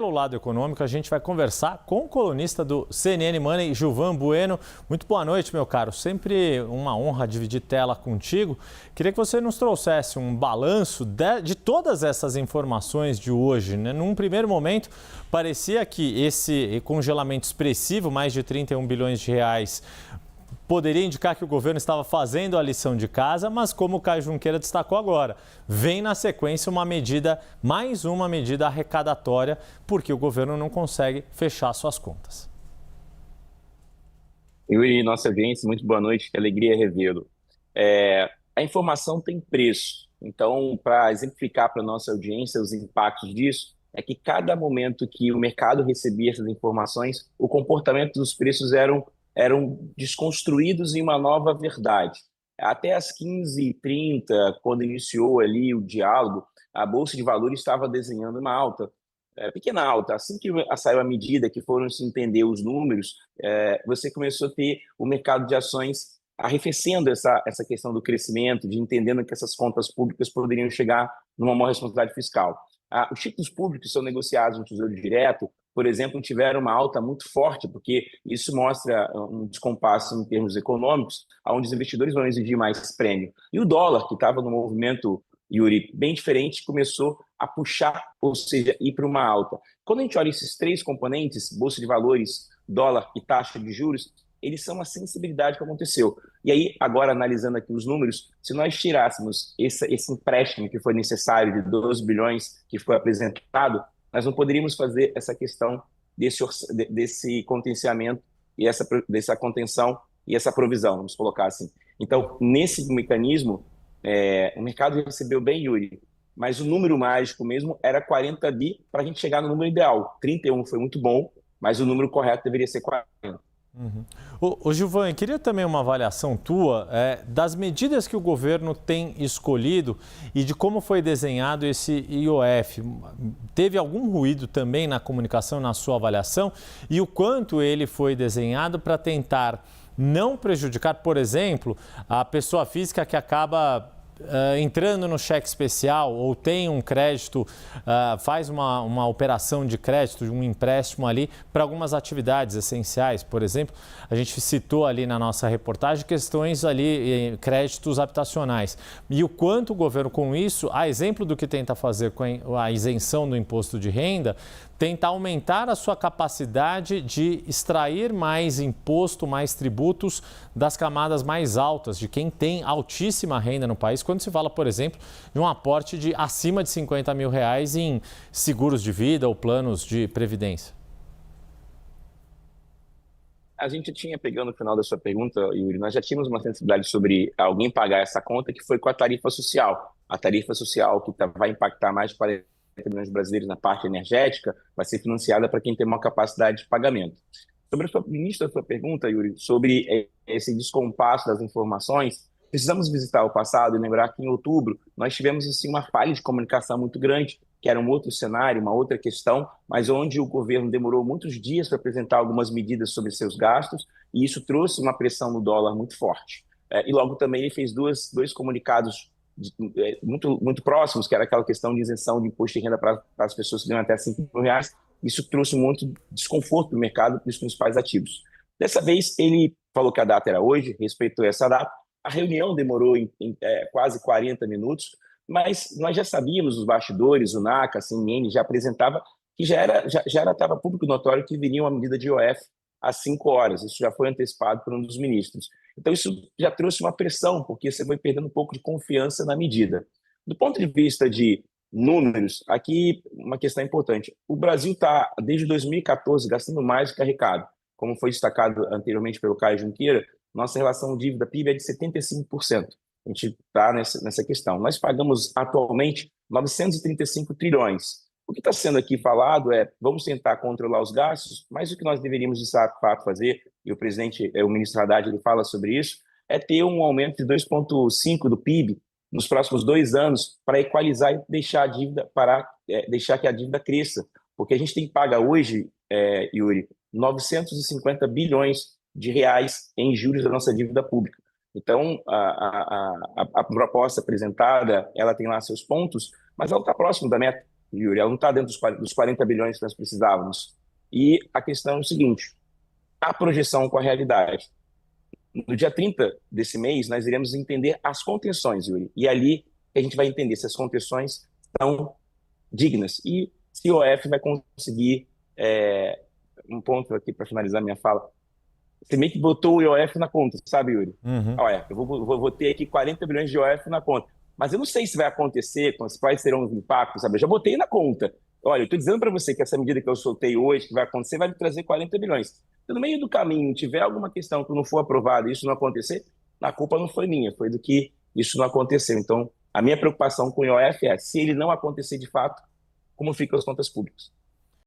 Pelo lado econômico, a gente vai conversar com o colunista do CNN Money, Gilvan Bueno. Muito boa noite, meu caro. Sempre uma honra dividir tela contigo. Queria que você nos trouxesse um balanço de todas essas informações de hoje, né? Num primeiro momento, parecia que esse congelamento expressivo, mais de 31 bilhões de reais, poderia indicar que o governo estava fazendo a lição de casa, mas como o Caio Junqueira destacou agora, vem na sequência mais uma medida arrecadatória, porque o governo não consegue fechar suas contas. Yuri, nossa audiência, muito boa noite, que alegria revê-lo. A informação tem preço, então, para exemplificar para a nossa audiência os impactos disso, é que cada momento que o mercado recebia essas informações, o comportamento dos preços eram desconstruídos em uma nova verdade. Até às 15h30, quando iniciou ali o diálogo, a Bolsa de Valores estava desenhando uma alta, pequena alta. Assim que saiu a medida, que foram se entender os números, você começou a ter o mercado de ações arrefecendo essa questão do crescimento, de entendendo que essas contas públicas poderiam chegar numa maior responsabilidade fiscal. Os títulos públicos que são negociados no Tesouro Direto, por exemplo, tiveram uma alta muito forte, porque isso mostra um descompasso em termos econômicos, onde os investidores vão exigir mais prêmio. E o dólar, que estava no movimento, Yuri, bem diferente, começou a puxar, ou seja, ir para uma alta. Quando a gente olha esses três componentes, Bolsa de Valores, dólar e taxa de juros, eles são a sensibilidade que aconteceu. E aí, agora analisando aqui os números, se nós tirássemos esse empréstimo que foi necessário de 12 bilhões que foi apresentado, nós não poderíamos fazer essa questão desse contingenciamento e dessa contenção e essa provisão, vamos colocar assim. Então, nesse mecanismo, o mercado recebeu bem, Yuri, mas o número mágico mesmo era 40 bi para a gente chegar no número ideal. 31 foi muito bom, mas o número correto deveria ser 40. Uhum. Ô Gilvan, queria também uma avaliação tua das medidas que o governo tem escolhido e de como foi desenhado esse IOF. Teve algum ruído também na comunicação, na sua avaliação? E o quanto ele foi desenhado para tentar não prejudicar, por exemplo, a pessoa física que acaba entrando no cheque especial ou tem um crédito, faz uma operação de crédito, um empréstimo ali para algumas atividades essenciais. Por exemplo, a gente citou ali na nossa reportagem questões ali, créditos habitacionais. E o quanto o governo com isso, a exemplo do que tenta fazer com a isenção do imposto de renda, tenta aumentar a sua capacidade de extrair mais imposto, mais tributos das camadas mais altas, de quem tem altíssima renda no país, quando se fala, por exemplo, de um aporte de acima de 50 mil reais em seguros de vida ou planos de previdência. A gente tinha, pegando no final da sua pergunta, Yuri, nós já tínhamos uma sensibilidade sobre alguém pagar essa conta, que foi com a tarifa social. A tarifa social que vai impactar mais de 40 milhões de brasileiros na parte energética, vai ser financiada para quem tem uma capacidade de pagamento. Sobre o início da sua pergunta, Yuri, sobre esse descompasso das informações, precisamos visitar o passado e lembrar que em outubro nós tivemos assim, uma falha de comunicação muito grande, que era um outro cenário, uma outra questão, mas onde o governo demorou muitos dias para apresentar algumas medidas sobre seus gastos, e isso trouxe uma pressão no dólar muito forte. E logo também ele fez dois comunicados muito próximos, que era aquela questão de isenção de imposto de renda para as pessoas que ganham até 5 mil reais. Isso trouxe muito desconforto para o mercado para os principais ativos. Dessa vez, ele falou que a data era hoje, respeitou essa data. A reunião demorou quase 40 minutos, mas nós já sabíamos, os bastidores, o NACA, a CNN já apresentava que estava público notório que viria uma medida de IOF às 5 horas. Isso já foi antecipado por um dos ministros. Então, isso já trouxe uma pressão, porque você foi perdendo um pouco de confiança na medida. Do ponto de vista de números, aqui uma questão importante. O Brasil está, desde 2014, gastando mais do que arrecada. Como foi destacado anteriormente pelo Caio Junqueira, nossa relação dívida-PIB é de 75%. A gente está nessa questão. Nós pagamos atualmente 935 trilhões. O que está sendo aqui falado vamos tentar controlar os gastos, mas o que nós deveríamos, de fato, fazer, e o ministro Haddad, ele fala sobre isso, é ter um aumento de 2,5% do PIB nos próximos 2 anos para equalizar e deixar que a dívida cresça. Porque a gente tem que pagar hoje, Yuri, 950 bilhões de reais em juros da nossa dívida pública. Então, a proposta apresentada, ela tem lá seus pontos, mas ela está próximo da meta. Yuri. Ela não está dentro dos 40 bilhões que nós precisávamos. E a questão é o seguinte, a projeção com a realidade. No dia 30 desse mês, nós iremos entender as contenções, Yuri. E ali a gente vai entender se as contenções são dignas. E se o IOF vai conseguir, um ponto aqui para finalizar minha fala, você meio que botou o IOF na conta, sabe, Yuri? Uhum. Olha, eu vou ter aqui 40 bilhões de IOF na conta, mas eu não sei se vai acontecer, quais serão os impactos, sabe? Eu já botei na conta. Olha, eu estou dizendo para você que essa medida que eu soltei hoje, que vai acontecer, vai me trazer 40 bilhões. Se no meio do caminho tiver alguma questão que não for aprovada e isso não acontecer, a culpa não foi minha, foi do que isso não aconteceu. Então, a minha preocupação com o IOF é, se ele não acontecer de fato, como ficam as contas públicas?